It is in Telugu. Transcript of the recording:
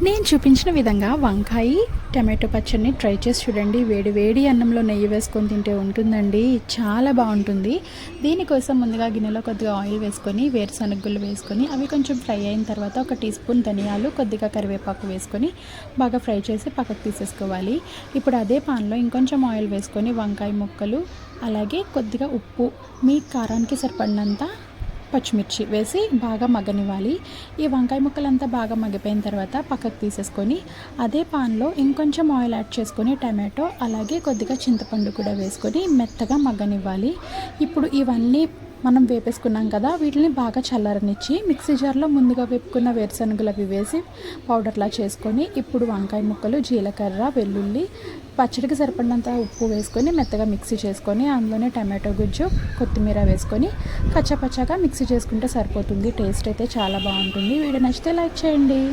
నేను చూపించిన విధంగా వంకాయ టమాటో పచ్చడిని ట్రై చేసి చూడండి. వేడి వేడి అన్నంలో నెయ్యి వేసుకొని తింటే ఉంటుందండి, చాలా బాగుంటుంది. దీనికోసం ముందుగా గిన్నెలో కొద్దిగా ఆయిల్ వేసుకొని వేరుశనగలు వేసుకొని అవి కొంచెం ఫ్రై అయిన తర్వాత 1 టీ స్పూన్ ధనియాలు, కొద్దిగా కరివేపాకు వేసుకొని బాగా ఫ్రై చేసి పక్కకు తీసేసుకోవాలి. ఇప్పుడు అదే పాన్లో ఇంకొంచెం ఆయిల్ వేసుకొని వంకాయ ముక్కలు, అలాగే కొద్దిగా ఉప్పు, మీ కారానికి సరిపడినంత పచ్చిమిర్చి వేసి బాగా మగ్గనివ్వాలి. ఈ వంకాయ ముక్కలంతా బాగా మగ్గిపోయిన తర్వాత పక్కకు తీసేసుకొని అదే పాన్లో ఇంకొంచెం ఆయిల్ యాడ్ చేసుకొని టమాటో, అలాగే కొద్దిగా చింతపండు కూడా వేసుకొని మెత్తగా మగ్గనివ్వాలి. ఇప్పుడు ఇవన్నీ మనం వేపేసుకున్నాం కదా, వీటిని బాగా చల్లారనిచ్చి మిక్సీ జార్లో ముందుగా వేపుకున్న వేరుశనగలు అవి వేసి పౌడర్లా చేసుకొని ఇప్పుడు వంకాయ ముక్కలు, జీలకర్ర, వెల్లుల్లి, పచ్చడికి సరిపడినంత ఉప్పు వేసుకొని మెత్తగా మిక్సీ చేసుకొని అందులోనే టమాటో గుజ్జు, కొత్తిమీర వేసుకొని కచ్చపచ్చగా మిక్సీ చేసుకుంటే సరిపోతుంది. టేస్ట్ అయితే చాలా బాగుంటుంది. వీడియో నచ్చితే లైక్ చేయండి.